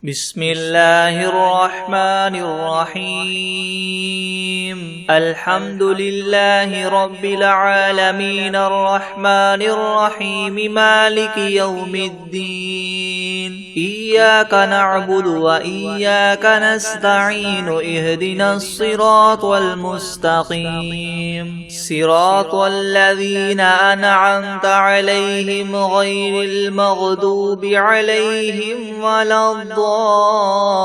بسم الله الرحمن الرحيم الحمد لله رب العالمين الرحمن الرحيم مالك يوم الدين إياك نعبد وإياك نستعين اهدنا الصراط المستقيم صراط الذين أنعمت عليهم غير المغضوب عليهم ولا الضالين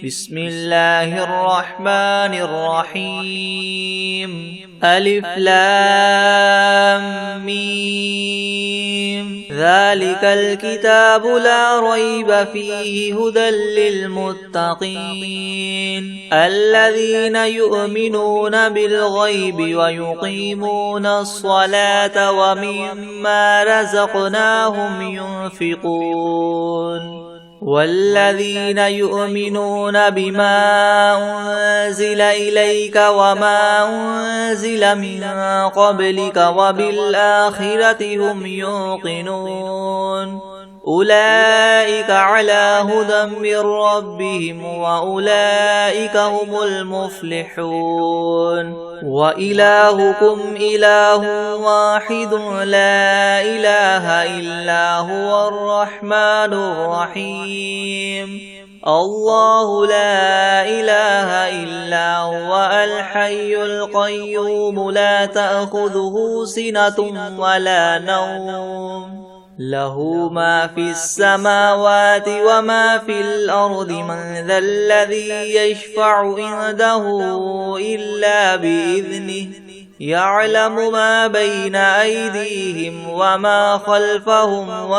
بسم الله الرحمن الرحيم ألف لام ميم ذلك الكتاب لا ريب فيه هدى للمتقين الذين يؤمنون بالغيب ويقيمون الصلاة ومما رزقناهم ينفقون والذين يؤمنون بما أنزل إليك وما أنزل من قبلك وبالآخرة هم يوقنون أولئك على هدى من ربهم وأولئك هم المفلحون وإلهكم إله واحد لا إله إلا هو الرحمن الرحيم الله لا إله إلا هو الحي القيوم لا تأخذه سنة ولا نوم له ما في السماوات وما في الأرض من ذا الذي يشفع عنده إلا بإذنه يعلم ما بين أيديهم وما خلفهم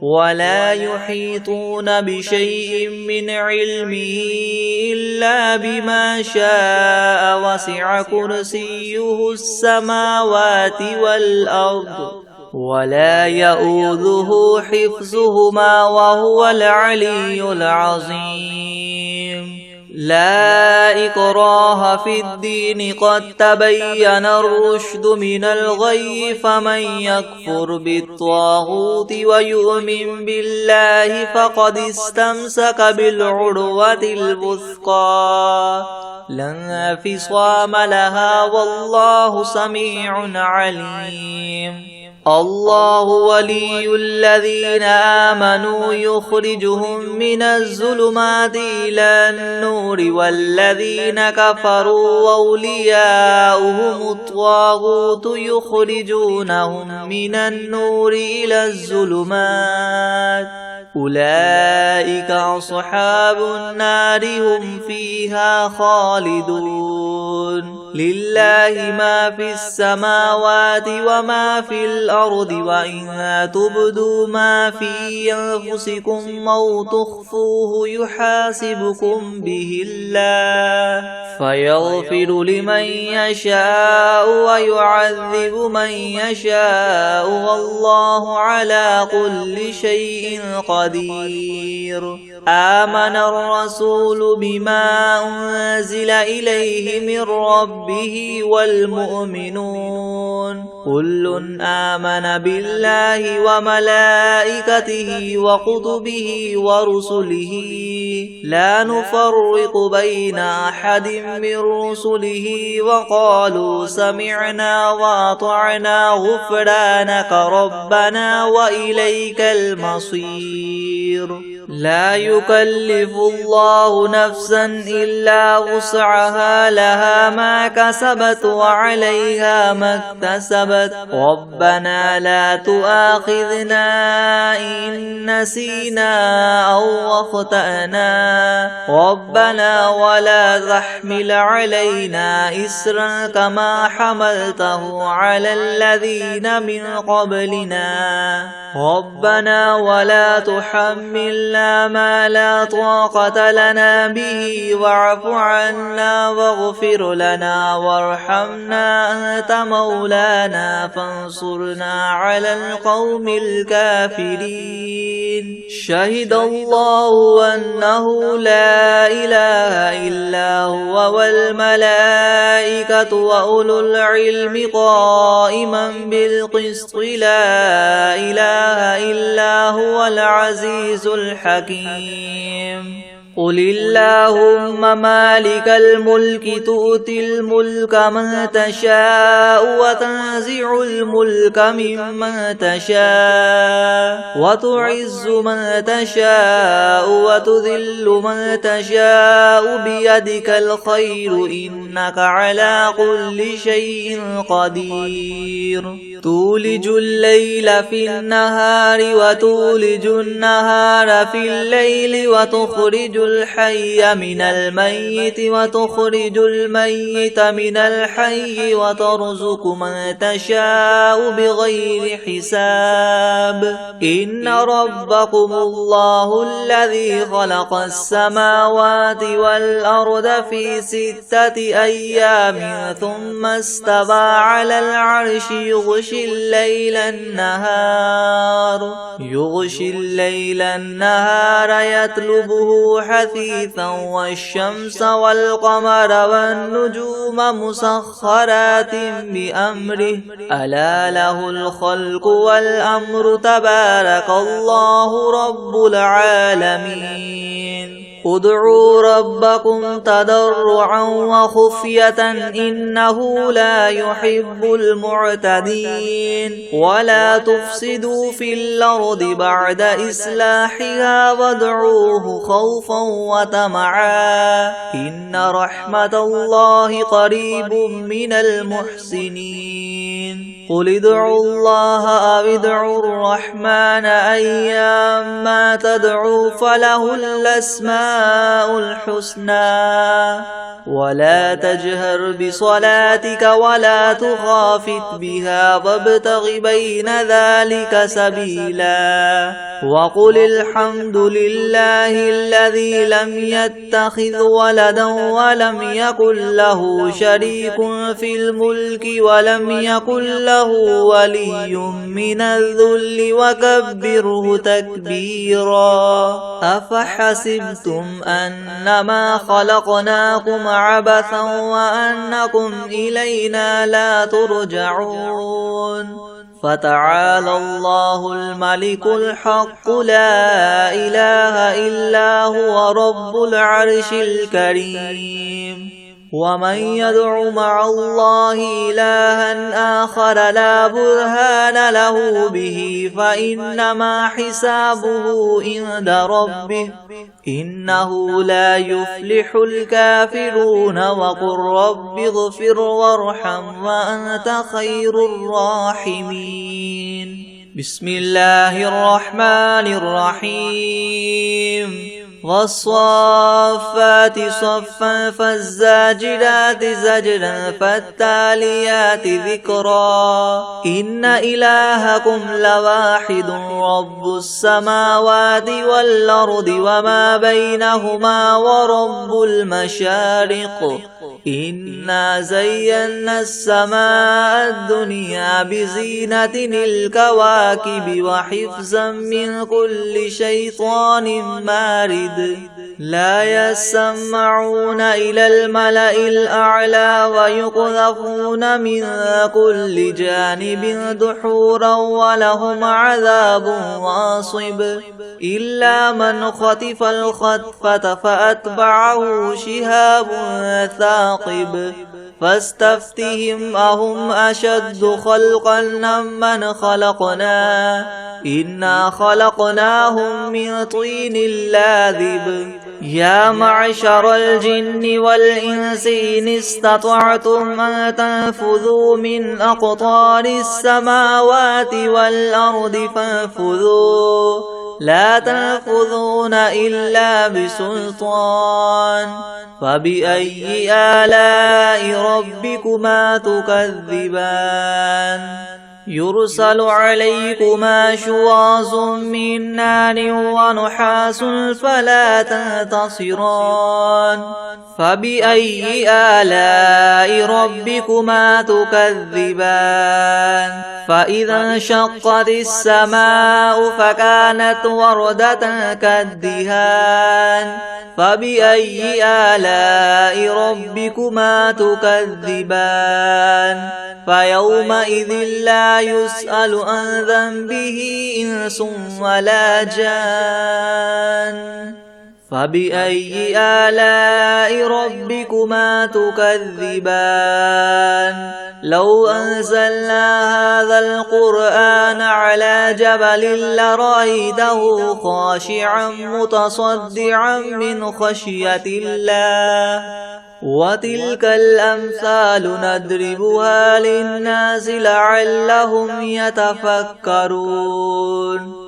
ولا يحيطون بشيء من علمه إلا بما شاء وسع كرسيه السماوات والأرض ولا يؤوده حفظهما وهو العلي العظيم لا إكراه في الدين قد تبين الرشد من الغي فمن يكفر بالطاغوت ويؤمن بالله فقد استمسك بالعروة الوثقى لا انفصام لها والله سميع عليم الله ولي الذين آمنوا يخرجهم من الظلمات إلى النور والذين كفروا أولياؤهم الطاغوت يخرجونهم من النور إلى الظلمات أولئك أصحاب النار هم فيها خالدون لله ما في السماوات وما في الأرض وإن تبدوا ما في أنفسكم أو تخفوه يحاسبكم به الله فيغفر لمن يشاء ويعذب من يشاء والله على كل شيء قدير آمن الرسول بما أنزل إليه من ربه والمؤمنون كل آمن بالله وملائكته وكتبه ورسله لا نفرق بين أحد من رسله وقالوا سمعنا وأطعنا غفرانك ربنا وإليك المصير لا يكلف الله نفسا إلا وسعها لها ما كسبت وعليها ما اكتسبت ربنا لا تؤاخذنا إن نسينا أو أخطأنا ربنا ولا تحمل علينا إسرا كما حملته على الذين من قبلنا ربنا ولا تحملنا ما لا طاقة لنا به واعف عنا واغفر لنا وارحمنا أنت مولانا فانصرنا على القوم الكافرين شهد الله أنه لا إله إلا هو والملائكة وأولو العلم قائما بالقسط لا إله إلا هو العزيز الحكيم قل اللهم مالك الملك تؤتي الملك من تشاء وتنزع الملك ممن تشاء وتعز من تشاء وتذل من تشاء بيدك الخير إنك على كل شيء قدير تولج الليل في النهار وتولج النهار في الليل وتخرج الحي من الميت وتخرج الميت من الحي وترزق من تشاء بغير حساب إن ربكم الله الذي خلق السماوات والأرض في 6 أيام ثم استوى على العرش يغشي الليل النهار يطلبه حثيثا والشمس والقمر والنجوم مسخرات بأمره ألا له الخلق والأمر تبارك الله رب العالمين ادعوا ربكم تضرعا وخفية إنه لا يحب المعتدين ولا تفسدوا في الأرض بعد إصلاحها وادعوه خوفا وطمعا إن رحمة الله قريب من المحسنين قل ادعوا الله أو ادعوا الرحمن أيما تدعوا فله الأسماء الحسنى ولا تجهر بصلاتك ولا تخافت بها وابتغ بين ذلك سبيلا وقل الحمد لله الذي لم يتخذ ولدا ولم يكن له شريك في الملك ولم يكن له ولي من الذل وكبره تكبيرا أفحسبتم أنما خلقناكم عبثا وأنكم إلينا لا ترجعون فتعالى الله الملك الحق لا إله إلا هو رب العرش الكريم ومن يدع مع الله إلها آخر لا برهان له به فإنما حسابه عند ربه إنه لا يفلح الكافرون وقل رب اغفر وارحم وأنت خير الراحمين بسم الله الرحمن الرحيم والصافات صفا فالزاجرات زجرا فالتاليات ذكرا إن إلهكم لواحد رب السماوات والأرض وما بينهما ورب المشارق إنا زينا السماء الدنيا بزينة الكواكب وحفظا من كل شيطان مارد لا يسمعون إلى الملأ الأعلى ويقذفون من كل جانب دحورا ولهم عذاب واصب إلا من خطف الخطفة فأتبعه شهاب ثاقب فاستفتهم أهم أشد خلقا ممن خلقنا إنا خلقناهم من طين لاذب يا معشر الجن والإنس إن استطعتم أن تنفذوا من أقطار السماوات والأرض فانفذوا لا تنفذون إلا بسلطان فبأي آلاء ربكما تكذبان يرسل عليكما شواظ من نار ونحاس فلا تنتصران فبأي آلاء ربكما تكذبان فإذا انشقت السماء فكانت وردة كالدهان فبأي آلاء ربكما تكذبان فيومئذ لا يسأل عن ذنبه إنس ولا جان فبأي آلاء ربكما تكذبان لو أنزلنا هذا القرآن على جبل لرأيته خاشعا متصدعا من خشية الله وتلك الأمثال نضربها للناس لعلهم يتفكرون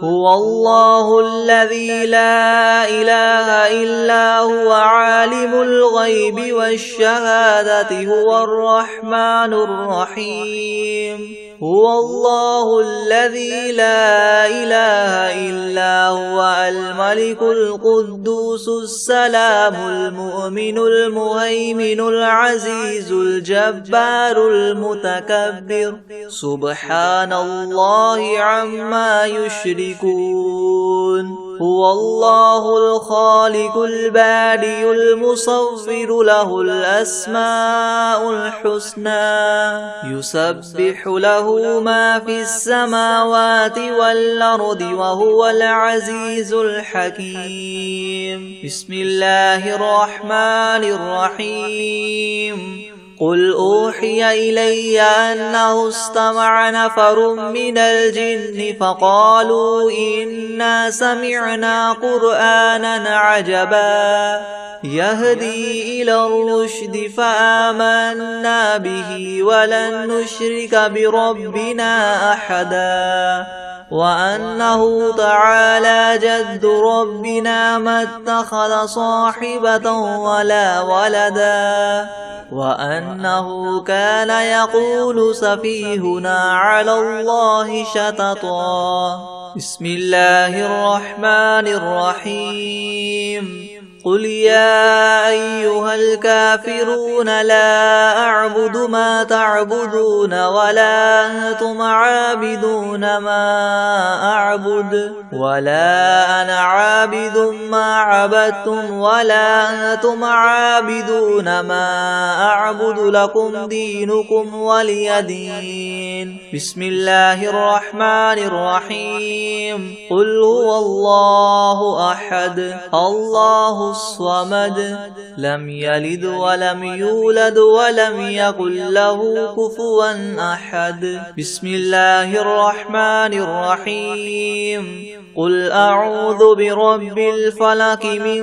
هو الله الذي لا إله إلا هو عالم الغيب والشهادة هو الرحمن الرحيم هو الله الذي لا إله إلا هو الملك القدوس السلام المؤمن المهيمن العزيز الجبار المتكبر سبحان الله عما يشركون هو الله الخالق البارئ المصور له الأسماء الحسنى يسبح له ما في السماوات والأرض وهو العزيز الحكيم بسم الله الرحمن الرحيم قل أوحي إلي أنه استمع نفر من الجن فقالوا إنا سمعنا قرآنا عجبا يهدي إلى الرشد فآمنا به ولن نشرك بربنا أحدا وأنه تعالى جد ربنا ما اتخذ صاحبة ولا ولدا وأنه كان يقول سفيهنا على الله شططا بسم الله الرحمن الرحيم قل يا أيها الكافرون لا أعبد ما تعبدون ولا أنتم عابدون ما أعبد ولا أنا عابد ما عبدتم ولا أنتم عابدون ما أعبد لكم دينكم ولي دين بسم الله الرحمن الرحيم قل هو الله أحد الله الصمد لم يلد ولم يولد ولم يكن له كفوا أحد بسم الله الرحمن الرحيم قل أعوذ برب الفلق من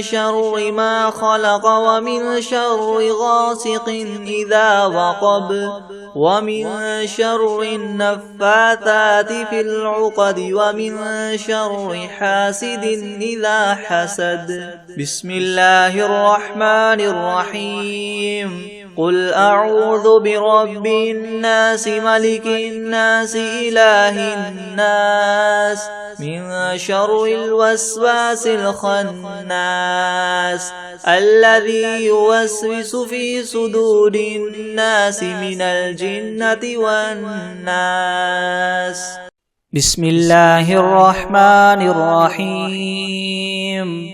شر ما خلق ومن شر غاسق إذا وقب ومن شر النفاثات في العقد ومن شر حاسد إذا حسد بسم الله الرحمن الرحيم قل أعوذ برب الناس ملك الناس إله الناس من شر الوسواس الخناس الذي يوسوس في صدور الناس من الجنة والناس بسم الله الرحمن الرحيم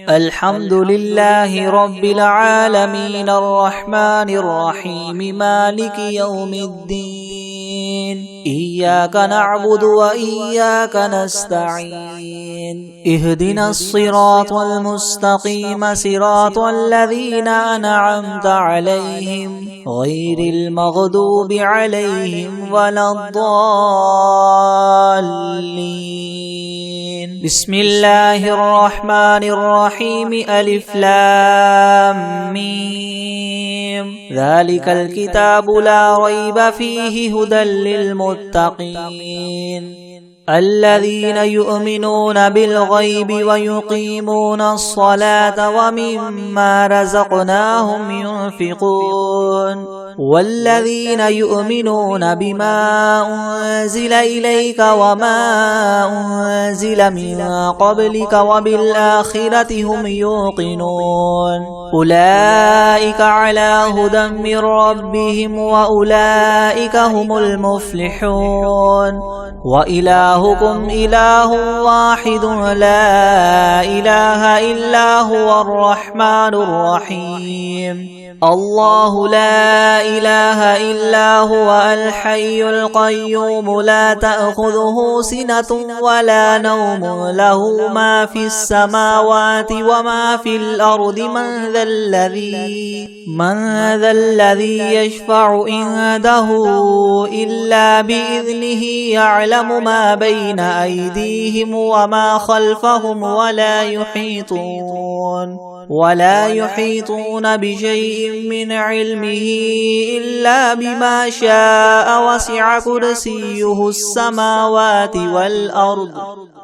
الحمد لله رب العالمين الرحمن الرحيم مالك يوم الدين إياك نعبد وإياك نستعين اهدنا الصراط المستقيم صراط الذين أنعمت عليهم غير المغضوب عليهم ولا الضالين بسم الله الرحمن الرحيم ألف لام ميم ذلك الكتاب لا ريب فيه هدى للمتقين الذين يؤمنون بالغيب ويقيمون الصلاة ومما رزقناهم ينفقون والذين يؤمنون بما أنزل إليك وما أنزل من قبلك وبالآخرة هم يوقنون أولئك على هدى من ربهم وأولئك هم المفلحون وإلهكم إله واحد لا إله إلا هو الرحمن الرحيم الله لا إله إلا هو الحي القيوم لا تأخذه سنة ولا نوم له ما في السماوات وما في الأرض من ذا الذي يشفع عنده إلا بإذنه يعلم ما بين أيديهم وما خلفهم ولا يحيطون بشيء من علمه إلا بما شاء وسع كرسيه السماوات والأرض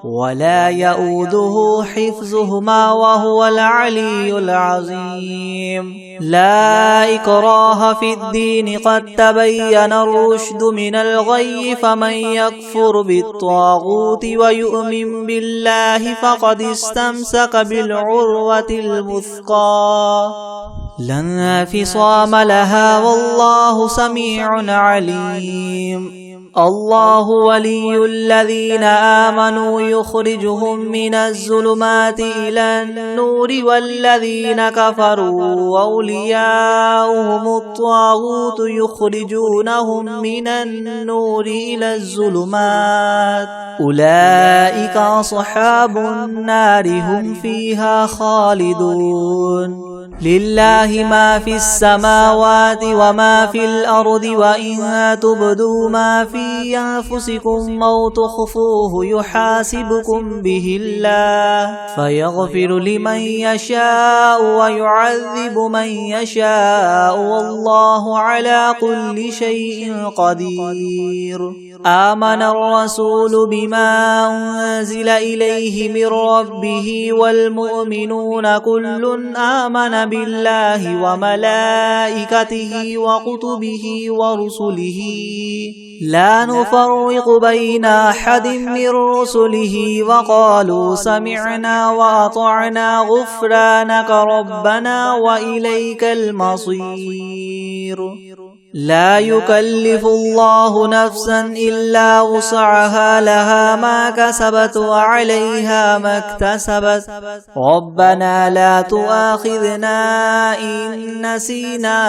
ولا يؤوده حفظهما وهو العلي العظيم لا إكراه في الدين قد تبين الرشد من الغي فمن يكفر بالطاغوت ويؤمن بالله فقد استمسك بالعروة الوثقى لا انفصام لها والله سميع عليم الله ولي الذين آمنوا يخرجهم من الظلمات إلى النور والذين كفروا أولياؤهم الطاغوت يخرجونهم من النور إلى الظلمات أولئك أصحاب النار هم فيها خالدون لله ما في السماوات وما في الأرض وإن تبدوا ما في أنفسكم أو تخفوه يحاسبكم به الله فيغفر لمن يشاء ويعذب من يشاء والله على كل شيء قدير آمن الرسول بما أنزل إليه من ربه والمؤمنون كل آمن بالله وملائكته وكتبه ورسله لا نفرق بين أحد من رسله وقالوا سمعنا وأطعنا غفرانك ربنا وإليك المصير لا يكلف الله نفسا إلا وسعها لها ما كسبت وعليها ما اكتسبت ربنا لا تؤاخذنا إن نسينا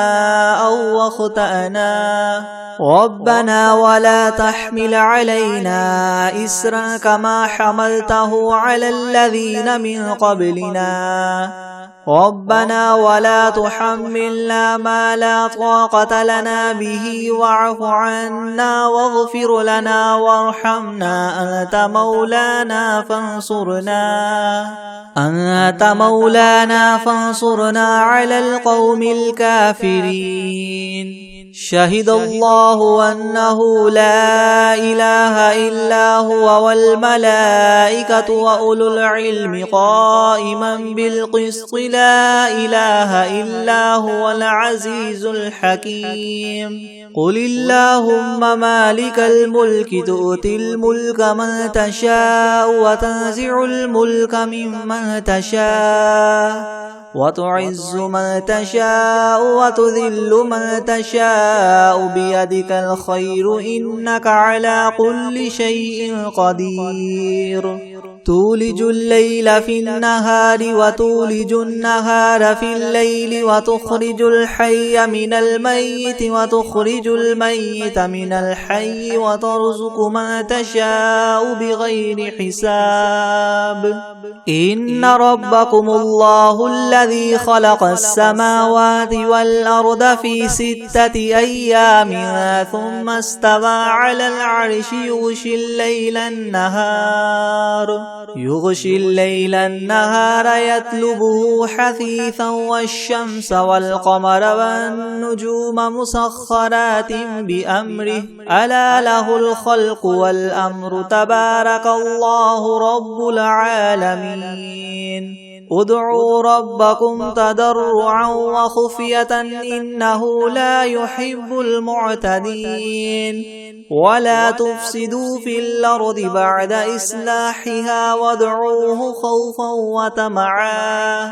أو أخطأنا ربنا ولا تحمل علينا إسرا كما حملته على الذين من قبلنا ربنا ولا تحملنا ما لا طاقة لنا به واعف عنا واغفر لنا وارحمنا أنت مولانا فانصرنا على القوم الكافرين شهد الله أنه لا إله إلا هو والملائكة وأولو العلم قائما بالقسط لا إله إلا هو العزيز الحكيم قل اللهم مالك الملك تؤتي الملك من تشاء وتنزع الملك ممن تشاء وتعز من تشاء وتذل من تشاء بيدك الخير إنك على كل شيء قدير تولج الليل في النهار وتولج النهار في الليل وتخرج الحي من الميت وتخرج الميت من الحي وترزق من تشاء بغير حساب إن ربكم الله الذي خلق السماوات والأرض في 6 أيام ثم استوى على العرش يغشي الليل النهار يطلبه حثيثا والشمس والقمر والنجوم مسخرات بأمره ألا له الخلق والأمر تبارك الله رب العالمين ادعوا ربكم تضرعا وخفية إنه لا يحب المعتدين ولا تفسدوا في الأرض بعد إصلاحها وادعوه خوفا وطمعا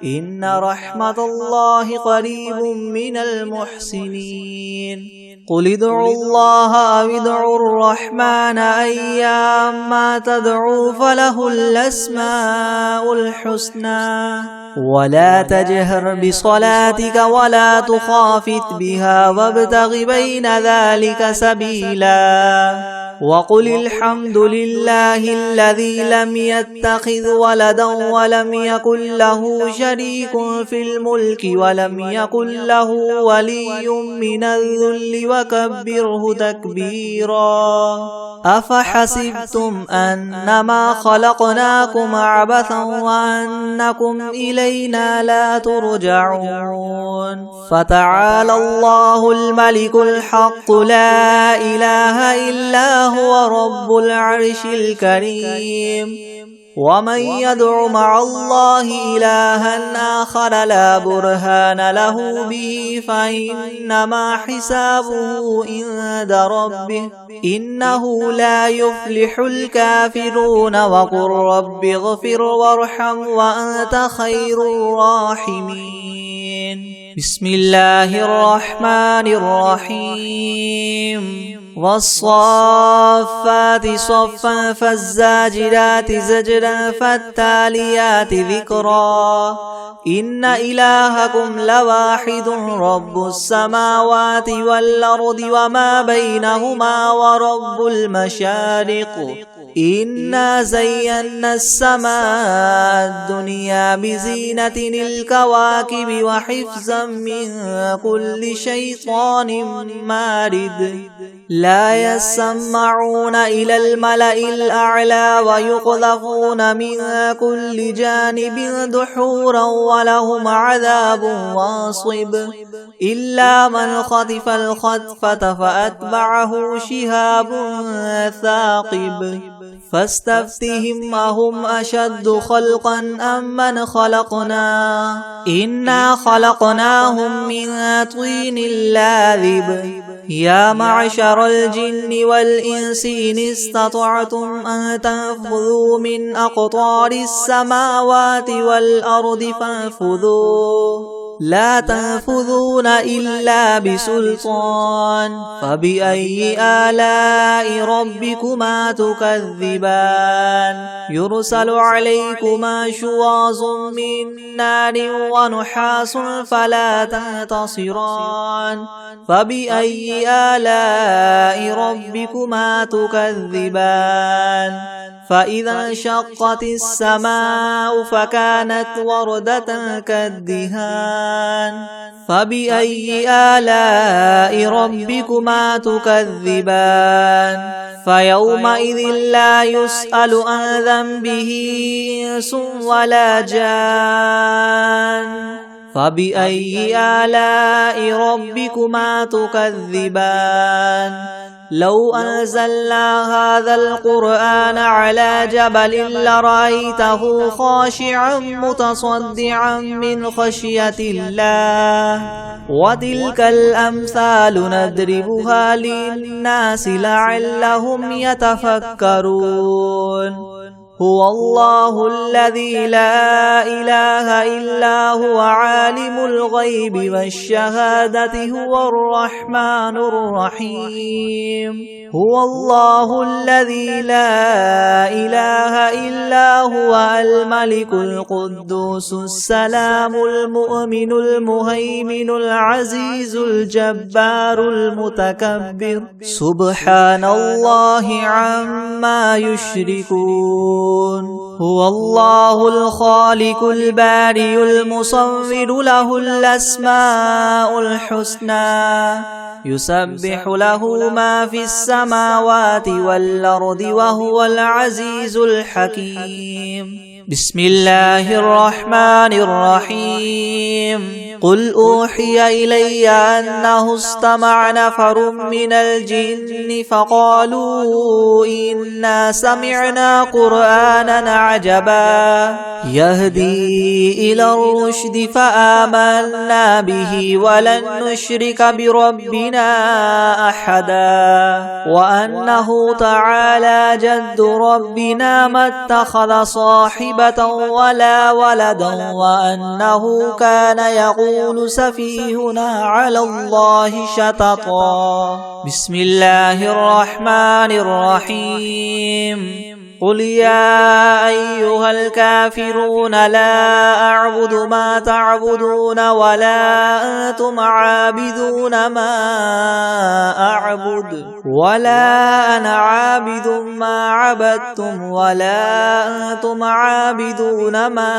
إن رحمة الله قريب من المحسنين قل ادعوا الله أو ادعوا الرحمن أيما تدعوا فله الأسماء الحسنى ولا تجهر بصلاتك ولا تخافت بها وابتغ بين ذلك سبيلا وقل الحمد لله الذي لم يتخذ ولدا ولم يكن له شريك في الملك ولم يكن له ولي من الذل وكبره تكبيرا أفحسبتم أنما خلقناكم عبثا وأنكم إلينا لا ترجعون فتعالى الله الملك الحق لا إله إلا هو رب العرش الكريم ومن يدع مع الله إلها آخر لا برهان له به فإنما حسابه عند ربه إنه لا يفلح الكافرون وقل رب اغفر وارحم وأنت خير الراحمين بسم الله الرحمن الرحيم والصافات صفا فالزاجرات زجرا فالتاليات ذكرا إن إلهكم لواحد رب السماوات والأرض وما بينهما ورب المشارق إنا زينا السماء الدنيا بزينة الكواكب وحفظا من كل شيطان مارد لا يسمعون إلى الملأ الأعلى ويقذفون من كل جانب دحورا ولهم عذاب واصب إلا من خطف الخطفة فأتبعه شهاب ثاقب فاستفتهم أهم أشد خلقا أم من خلقنا إنا خلقناهم من طين لاذب يا معشر الجن والإنس إن استطعتم أن تنفذوا من أقطار السماوات والأرض فانفذوا لا تنفذون إلا بسلطان فبأي آلاء ربكما تكذبان يرسل عليكما شواظ من نار ونحاس فلا تنتصران فبأي آلاء ربكما تكذبان فإذا انشقت السماء فكانت وردة كالدهان فبأي آلاء ربكما تكذبان فيومئذ لا يسأل عن ذنبه إنس ولا جان فبأي آلاء ربكما تكذبان لو أنزلنا هذا القرآن على جبل لرأيته خاشعا متصدعا من خشية الله وتلك الأمثال نضربها للناس لعلهم يتفكرون هو الله الذي لا إله إلا هو عالم الغيب والشهادة هو الرحمن الرحيم هو الله الذي لا إله إلا هو الملك القدوس السلام المؤمن المهيمن العزيز الجبار المتكبر سبحان الله عما يشركون هو الله الخالق البارئ المصور له الأسماء الحسنى يسبح له ما في السماوات والأرض وهو العزيز الحكيم بسم الله الرحمن الرحيم قل أوحي إلي أنه استمع نفر من الجن فقالوا إنا سمعنا قرآنا عجبا يهدي إلى الرشد فآمنا به ولن نشرك بربنا أحدا وأنه تعالى جد ربنا ما اتخذ صاحبة ولا ولدا وأنه كان يقول سفيهنا على الله شططا بسم الله الرحمن الرحيم قل يا أيها الكافرون لا أعبد ما تعبدون ولا أنتم عابدون ما أعبد ولا أنا عابد ما عبدتم ولا أنتم عابدون ما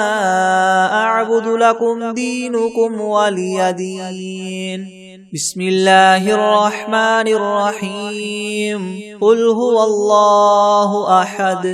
أعبد لكم دينكم ولي دين بسم الله الرحمن الرحيم قل هو الله أحد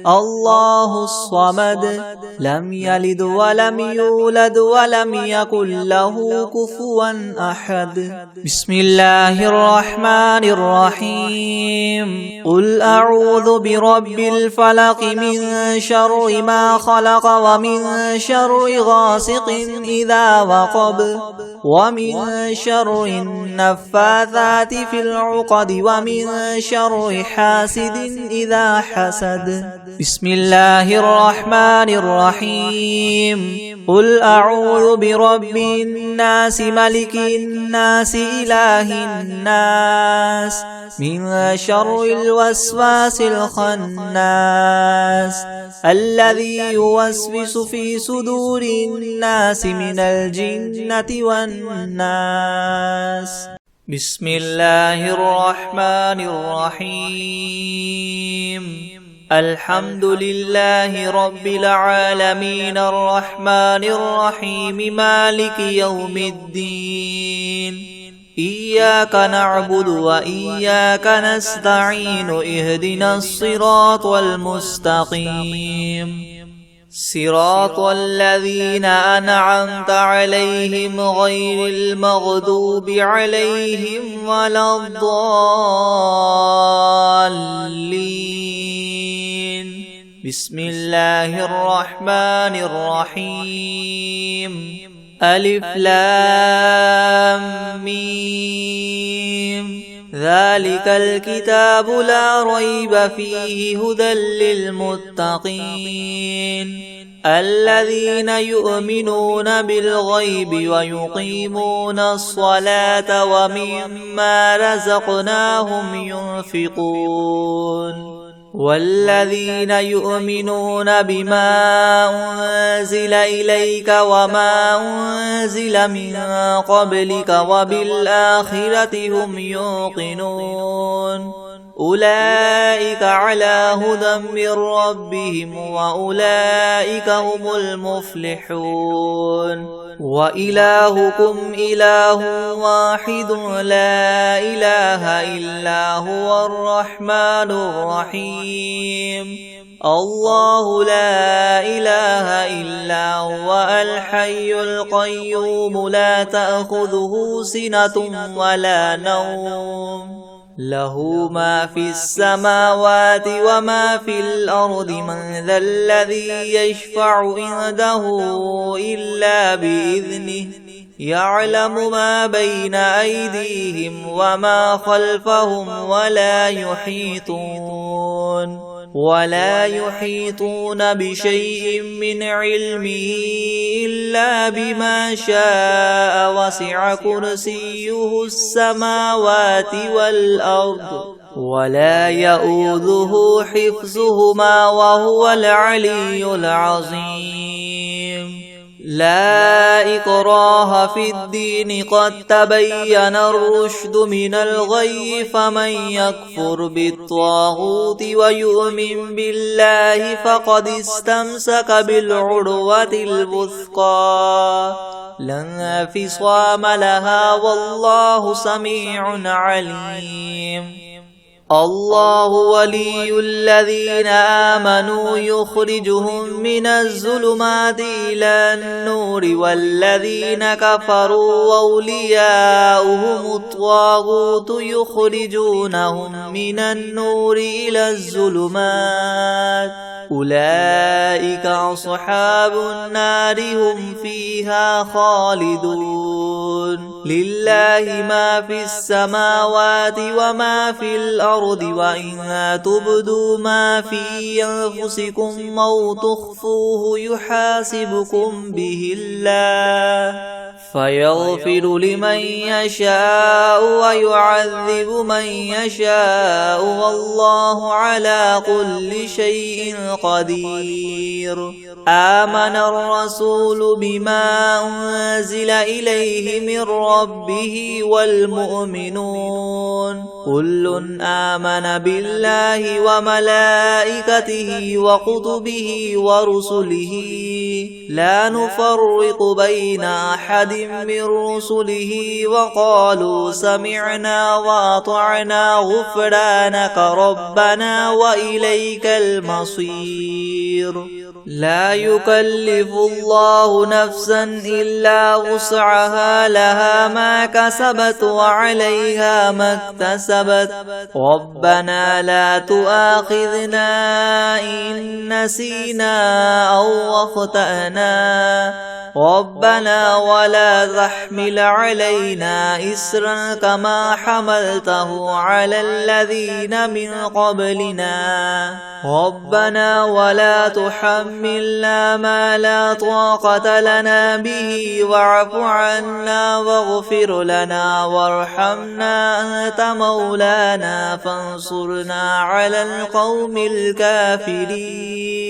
الله الصمد لم يلد ولم يولد ولم يكن له كفوا أحد بسم الله الرحمن الرحيم قل أعوذ برب الفلق من شر ما خلق ومن شر غاسق إذا وقب ومن شر النفاثات في العقد ومن شر حاسد إذا حسد بسم الله الرحمن الرحيم قل أعوذ برب الناس ملك الناس إله الناس من شر الوسواس الخناس الذي يوسوس في صدور الناس من الجنة والناس بسم الله الرحمن الرحيم الحمد لله رب العالمين الرحمن الرحيم مالك يوم الدين إياك نعبد وإياك نستعين اهدنا الصراط المستقيم صراط الذين أنعمت عليهم غير المغضوب عليهم ولا الضالين بسم الله الرحمن الرحيم ألف لام ميم ذلك الكتاب لا ريب فيه هدى للمتقين الذين يؤمنون بالغيب ويقيمون الصلاة ومما رزقناهم ينفقون والذين يؤمنون بما أنزل إليك وما أنزل من قبلك وبالآخرة هم يوقنون أولئك على هدى من ربهم وأولئك هم المفلحون وإلهكم إله واحد لا إله إلا هو الرحمن الرحيم الله لا إله إلا هو الحي القيوم لا تأخذه سنة ولا نوم له ما في السماوات وما في الأرض من ذا الذي يشفع عنده إلا بإذنه يعلم ما بين أيديهم وما خلفهم ولا يحيطون بشيء من علمه إلا بما شاء وسع كرسيه السماوات والأرض ولا يؤوده حفظهما وهو العلي العظيم لا إكراه في الدين قد تبين الرشد من الغي فمن يكفر بالطاغوت ويؤمن بالله فقد استمسك بالعروة الوثقى لا انفصام لها والله سميع عليم الله ولي الذين آمنوا يخرجهم من الظلمات إلى النور والذين كفروا أولياؤهم الطاغوت يخرجونهم من النور إلى الظلمات أولئك أصحاب النار هم فيها خالدون لله ما في السماوات وما في الأرض وإن تبدوا ما في أنفسكم أو تخفوه يحاسبكم به الله فيغفر لمن يشاء ويعذب من يشاء والله على كل شيء قدير آمن الرسول بما أنزل إليه من ربه والمؤمنون كل آمن بالله وملائكته وكتبه ورسله لا نفرق بين أحد من رسله وقالوا سمعنا وأطعنا غفرانك ربنا وإليك المصير لا يكلف الله نفسا إلا وسعها لها ما كسبت وعليها ما اكتسبت ربنا لا تؤاخذنا إن نسينا أو أخطأنا ربنا ولا تحمل علينا إسرا كما حملته على الذين من قبلنا ربنا ولا تحملنا ما لا طاقة لنا به واعف عنا واغفر لنا وارحمنا أنت مولانا فانصرنا على القوم الكافرين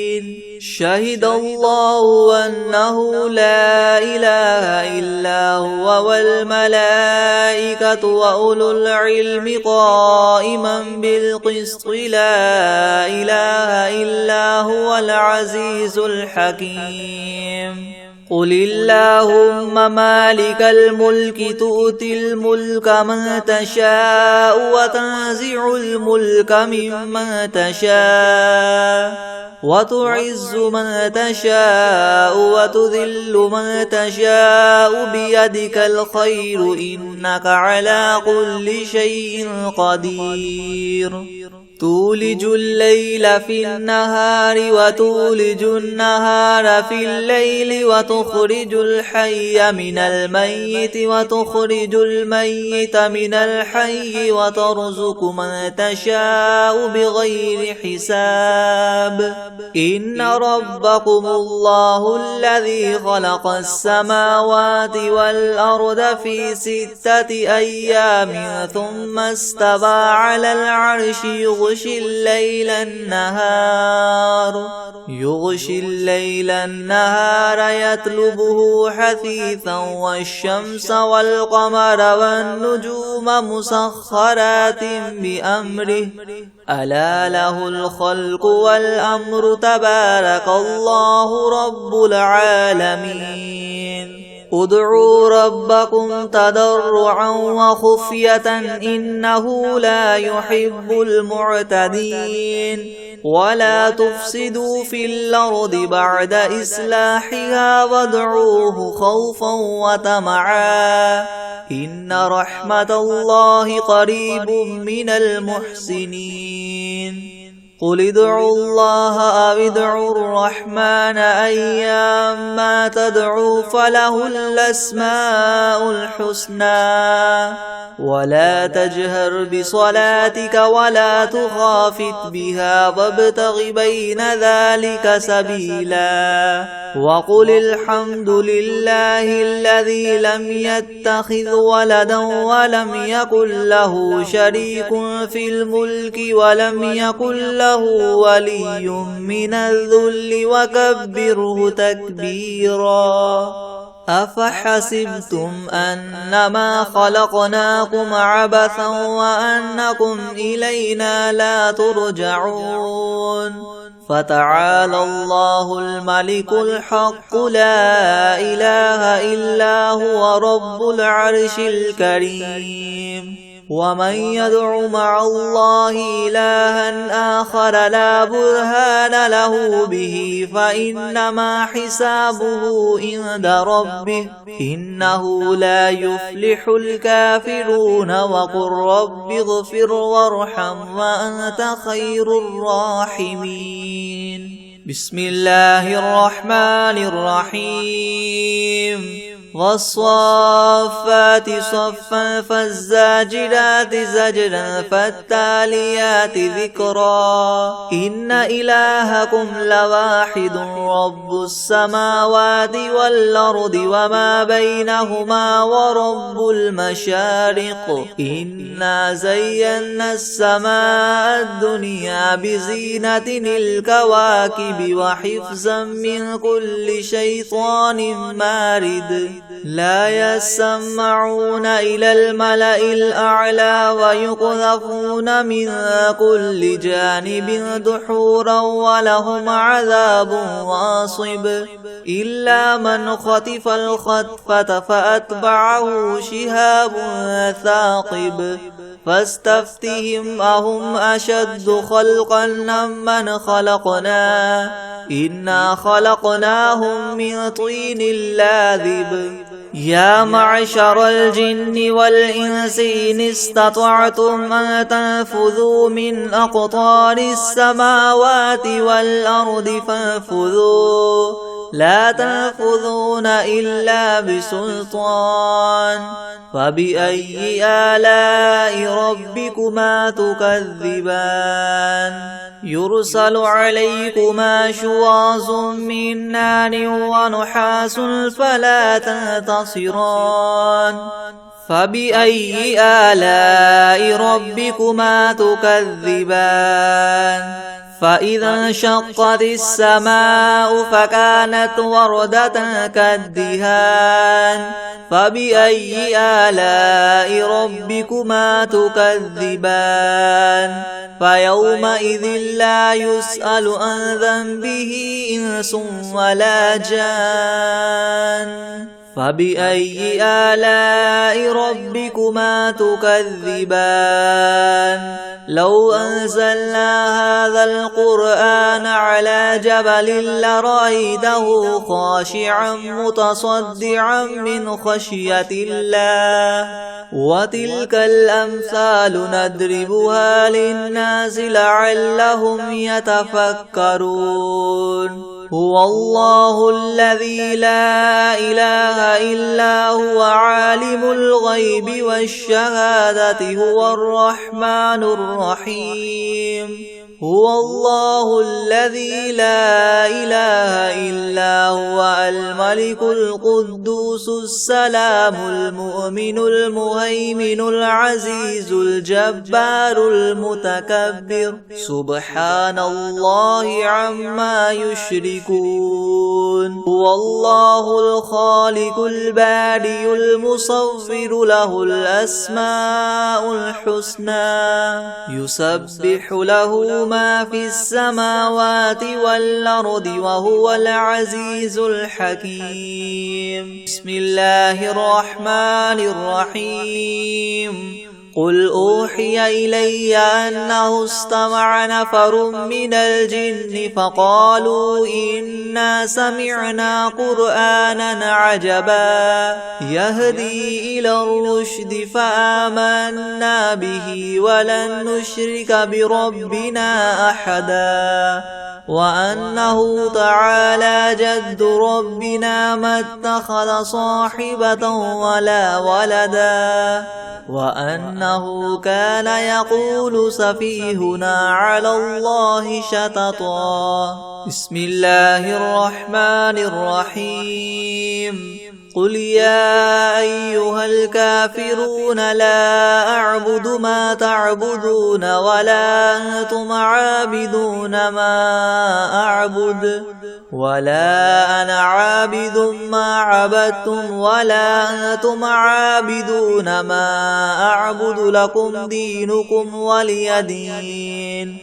شهد الله أنه لا إله إلا هو والملائكة وأولو العلم قائما بالقسط لا إله إلا هو العزيز الحكيم قل اللهم مالك الملك تؤتي الملك من تشاء وتنزع الملك ممن تشاء وتعز من تشاء وتذل من تشاء بيدك الخير إنك على كل شيء قدير تولج الليل في النهار وتولج النهار في الليل وتخرج الحي من الميت وتخرج الميت من الحي وترزق من تشاء بغير حساب إن ربكم الله الذي خلق السماوات والأرض في 6 أيام ثم استوى على العرش يغشي الليل النهار يطلبه حثيثا والشمس والقمر والنجوم مسخرات بأمره ألا له الخلق والأمر تبارك الله رب العالمين ادعوا ربكم تضرعا وخفية إنه لا يحب المعتدين ولا تفسدوا في الأرض بعد إصلاحها وادعوه خوفا وطمعا إن رحمة الله قريب من المحسنين قل ادعوا الله أو ادعوا الرحمن أيما تدعوا فله الأسماء الحسنى ولا تجهر بصلاتك ولا تخافت بها وابتغ بين ذلك سبيلا وقل الحمد لله الذي لم يتخذ ولدا ولم يكن له شريك في الملك ولم يكن له ولي من الذل وكبره تكبيرا أفحسبتم أنما خلقناكم عبثا وأنكم إلينا لا ترجعون فتعالى الله الملك الحق لا إله إلا هو رب العرش الكريم ومن يدع مع الله إلها آخر لا برهان له به فإنما حسابه عند ربه إنه لا يفلح الكافرون وقل رب اغفر وارحم وأنت خير الراحمين. بسم الله الرحمن الرحيم. والصافات صفا فالزاجرات زجرا فالتاليات ذكرا إن إلهكم لواحد رب السماوات والأرض وما بينهما ورب المشارق إنا زينا السماء الدنيا بزينة الكواكب وحفظا من كل شيطان مارد لا يسمعون إلى الملأ الأعلى ويقذفون من كل جانب دحورا ولهم عذاب واصب إلا من خطف الخطفة فأتبعه شهاب ثاقب فاستفتهم أهم أشد خلقا ممن خلقنا إنا خلقناهم من طين لاذب يا معشر الجن والإنس إن استطعتم أن تنفذوا من أقطار السماوات والأرض فانفذوا لا تنفذون إلا بسلطان فبأي آلاء ربكما تكذبان يرسل عليكما شواظ من نار ونحاس فلا تنتصران فبأي آلاء ربكما تكذبان فإذا انشقت السماء فكانت وردة كالدهان فبأي آلاء ربكما تكذبان فيومئذ لا يسأل عن ذنبه إنس ولا جان فبأي آلاء ربكما تكذبان لو أنزلنا هذا القرآن على جبل لرأيته خاشعا متصدعا من خشية الله وتلك الأمثال نضربها للناس لعلهم يتفكرون هو الله الذي لا إله إلا هو عالم الغيب والشهادة هو الرحمن الرحيم هو الله الذي لا إله إلا هو الملك القدوس السلام المؤمن المهيمن العزيز الجبار المتكبر سبحان الله عما يشركون هو الله الخالق البارئ المصور له الأسماء الحسنى يسبح له ما في السماوات والأرض وهو العزيز الحكيم بسم الله الرحمن الرحيم قل أوحي إلي أنه استمع نفر من الجن فقالوا إنا سمعنا قرآنا عجبا يهدي إلى الرشد فآمنا به ولن نشرك بربنا أحدا وأنه تعالى جد ربنا ما اتخذ صاحبة ولا ولدا وأنه كان يقول سفيهنا على الله شططا بسم الله الرحمن الرحيم قل يا أيها الكافرون لا أعبد ما تعبدون ولا أنتم عابدون ما أعبد ولا أنا عابد ما عبدتم ولا أنتم عابدون ما أعبد لكم دينكم ولي دين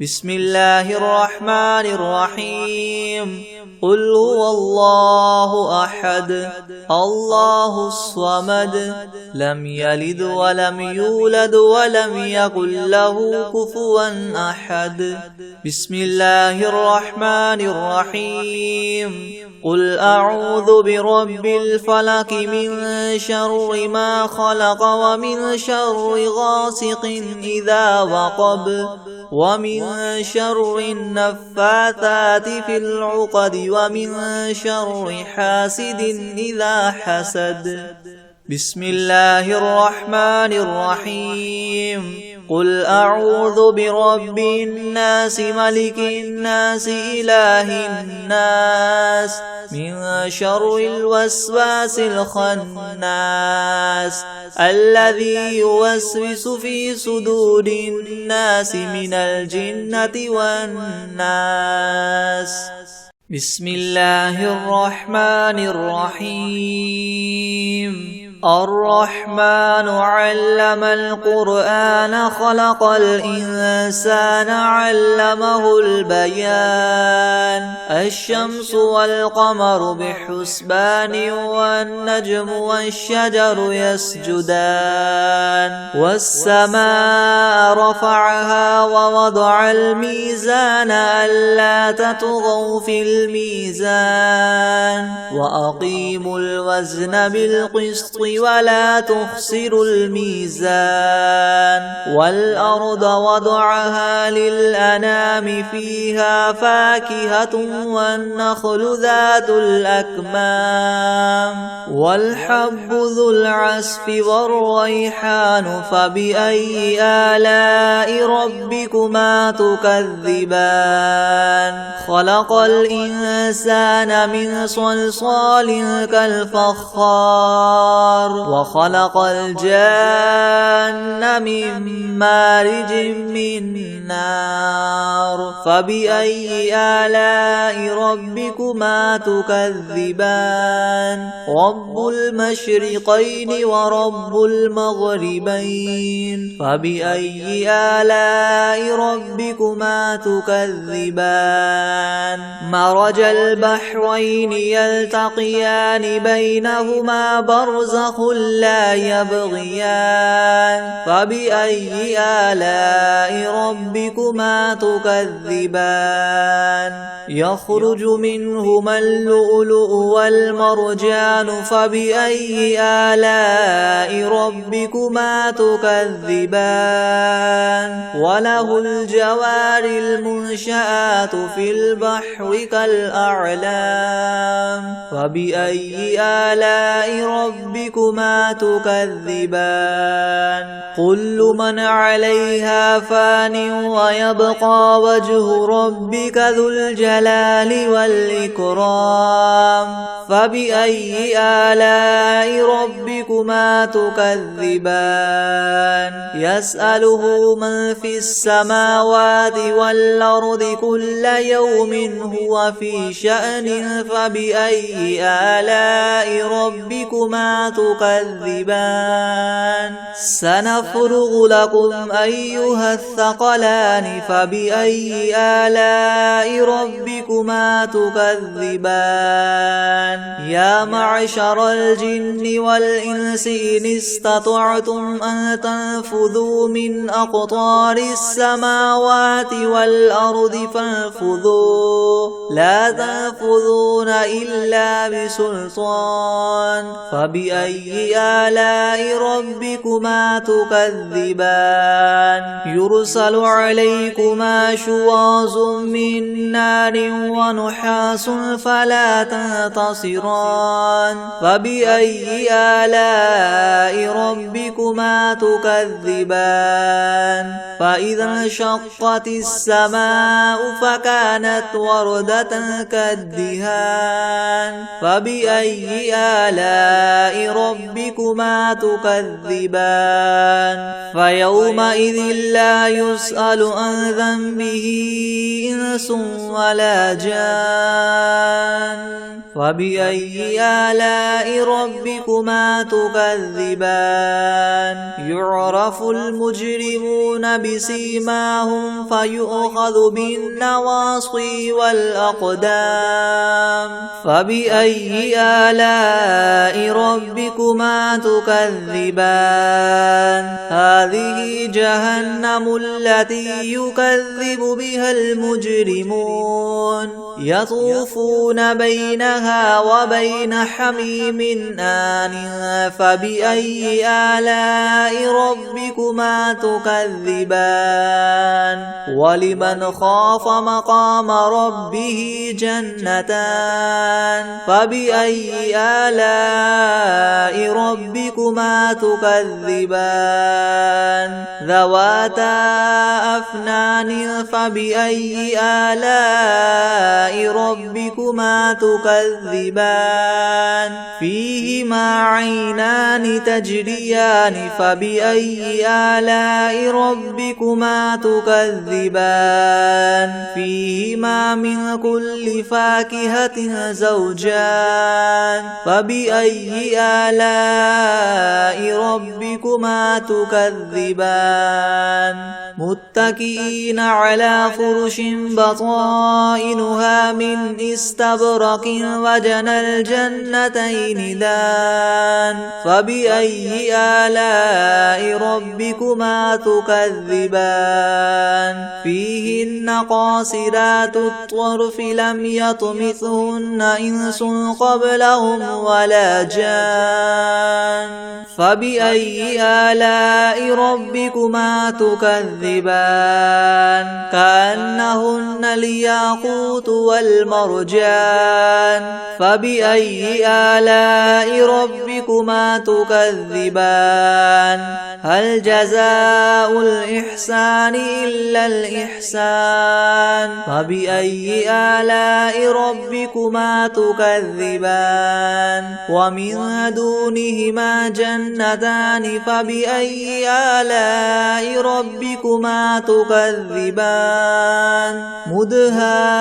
بسم الله الرحمن الرحيم قل هو الله أحد الله الصمد لم يلد ولم يولد ولم يكن له كفوا أحد بسم الله الرحمن الرحيم قل أعوذ برب الفلق من شر ما خلق ومن شر غاسق إذا وقب ومن شر النفاثات في العقد ومن شر حاسد إذا حسد بسم الله الرحمن الرحيم قل أعوذ برب الناس ملك الناس إله الناس من شر الوسواس الخناس الذي يوسوس في صدور الناس من الجنة والناس بسم الله الرحمن الرحيم الرحمن علم القرآن خلق الإنسان علمه البيان الشمس والقمر بحسبان والنجم والشجر يسجدان والسماء رفعها ووضع الميزان ألا تطغوا في الميزان وأقيموا الوزن بالقسط ولا تخسروا الميزان والأرض وضعها للأنام فيها فاكهة والنخل ذات الأكمام والحب ذو العصف والريحان فبأي آلاء ربكما تكذبان خلق الإنسان من صلصال كالفخار وخلق الجان من مارج من نار فبأي آلاء ربكما تكذبان رب المشرقين ورب المغربين فبأي آلاء ربكما تكذبان مرج البحرين يلتقيان بينهما برزخ لا يبغيان فبأي آلاء ربكما تكذبان يخرج منهما اللؤلؤ والمرجان فبأي آلاء ربكما تكذبان وله الجوار المنشآت في البحر كالأعلام فبأي آلاء ربكما تكذبان كل من عليها فان ويبقى وجه ربك ذو الجلال والإكرام فبأي آلاء ربكما تكذبان يسأله من في السماوات والأرض كل يوم هو في شأن فبأي آلاء ربكما تكذبان سنفرغ لكم أيها الثقلان فبأي آلاء ربكما تكذبان يا معشر الجن والإنس إن استطعتم أن تنفذوا من أقطار السماوات والأرض فانفذوا لا تنفذون إلا بسلطان فبأي آلاء ربكما تكذبان يرسل عليكما شواظ من نار ونحاس فلا تنتصران فبأي آلاء ربكما تكذبان فإذا انشقت السماء فكانت وردا بردة كالدهان فبأي آلاء ربكما تكذبان فيومئذ لا يسأل عن ذنبه إنس ولا جان فبأي آلاء ربكما تكذبان يعرف المجرمون بسيماهم فيؤخذ بالنواصي والأقدام فبأي آلاء ربكما تكذبان هذه جهنم التي يكذب بها المجرمون يطوفون بينها وبين حميم آن فبأي آلاء ربكما تكذبان ولمن خاف مقام ربه جنتان فبأي آلاء ربكما تكذبان ذواتا أفنان فبأي آلاء ربكما تكذبان فيهما عينان تجريان فبأي آلاء ربكما تكذبان فيهما من كل فاكهة زوجان فبأي آلاء ربكما تكذبان متكئين على فرش بطائنها من استبرق وجنى الجنتين دان فبأي آلاء ربكما تكذبان فيهن قاصرات الطرف لم يطمثهن إنس قبلهم ولا جان فبأي آلاء ربكما تكذبان كأنهن الياقوت والمرجان فبأي آلاء ربكما تكذبان هل جزاء الإحسان إلا الإحسان فبأي آلاء ربكما تكذبان ومن دونهما جنتان فبأي آلاء ربكما تكذبان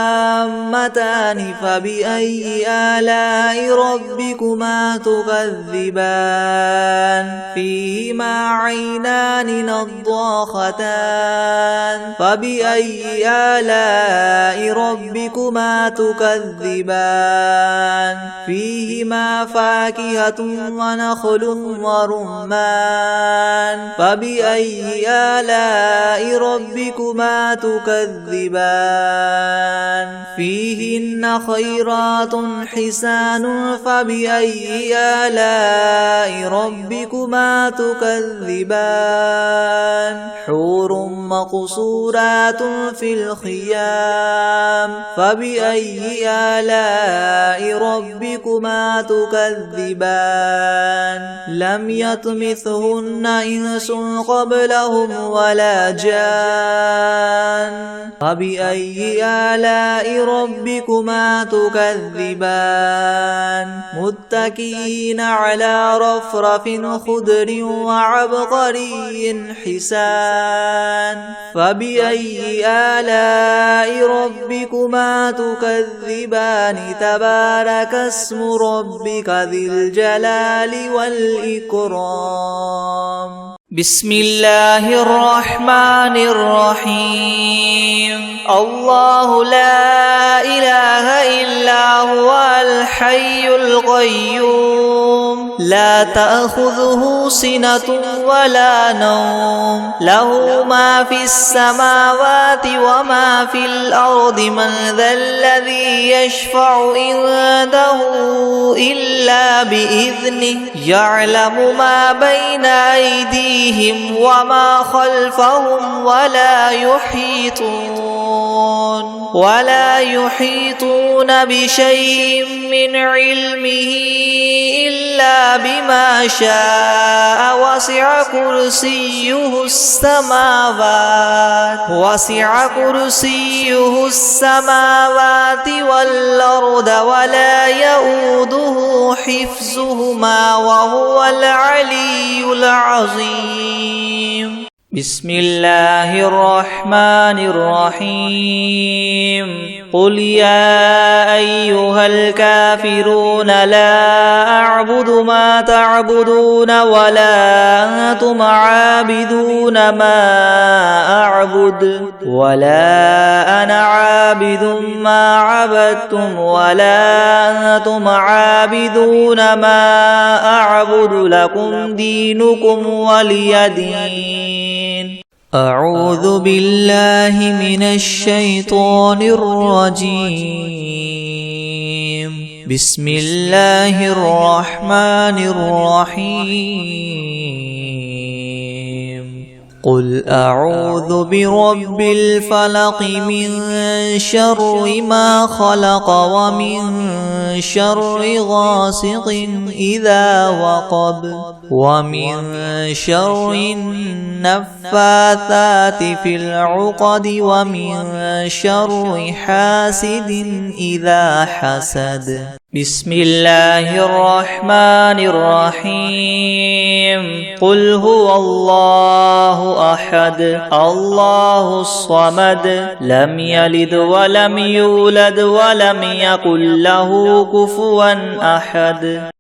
مدهامتان فبأي آلاء ربكما تكذبان فيهما عينان نضاختان فبأي آلاء ربكما تكذبان فيهما فاكهة ونخل ورمان فبأي آلاء ربكما تكذبان فيهن خيرات حسان فبأي آلاء ربكما تكذبان حور مقصورات في الخيام فبأي آلاء ربكما تكذبان لم يطمثهن إنس قبلهم ولا جان فبأي آلاء ربكما تكذبان متكئين على رفرف خضر وعبقري حسان فبأي آلاء ربكما تكذبان تبارك اسم ربك ذي الجلال والإكرام بسم الله الرحمن الرحيم الله لا إله إلا هو الحي القيوم لا تأخذه سنة ولا نوم له ما في السماوات وما في الأرض من ذا الذي يشفع عنده إلا بإذنه يعلم ما بين أيديهم وما خلفهم ولا يحيطون بشيء من علمه إلا بما شاء وسع كرسيه السماوات والأرض ولا يؤوده حفظهما وهو العلي العظيم. بسم الله الرحمن الرحيم. قل يا أيها الكافرون لا أعبد ما تعبدون ولا أنتم عابدون ما أعبد ولا أنا عابد ما عبدتم ولا أنتم عابدون ما أعبد لكم دينكم ولي دين. أعوذ بالله من الشيطان الرجيم. بسم الله الرحمن الرحيم. قل أعوذ برب الفلق من شر ما خلق ومن شر غاسق إذا وقب ومن شر النفاثات في العقد ومن شر حاسد إذا حسد. بسم الله الرحمن الرحيم. قل هو الله أحد الله الصمد لم يلد ولم يولد ولم يكن له كفوا أحد.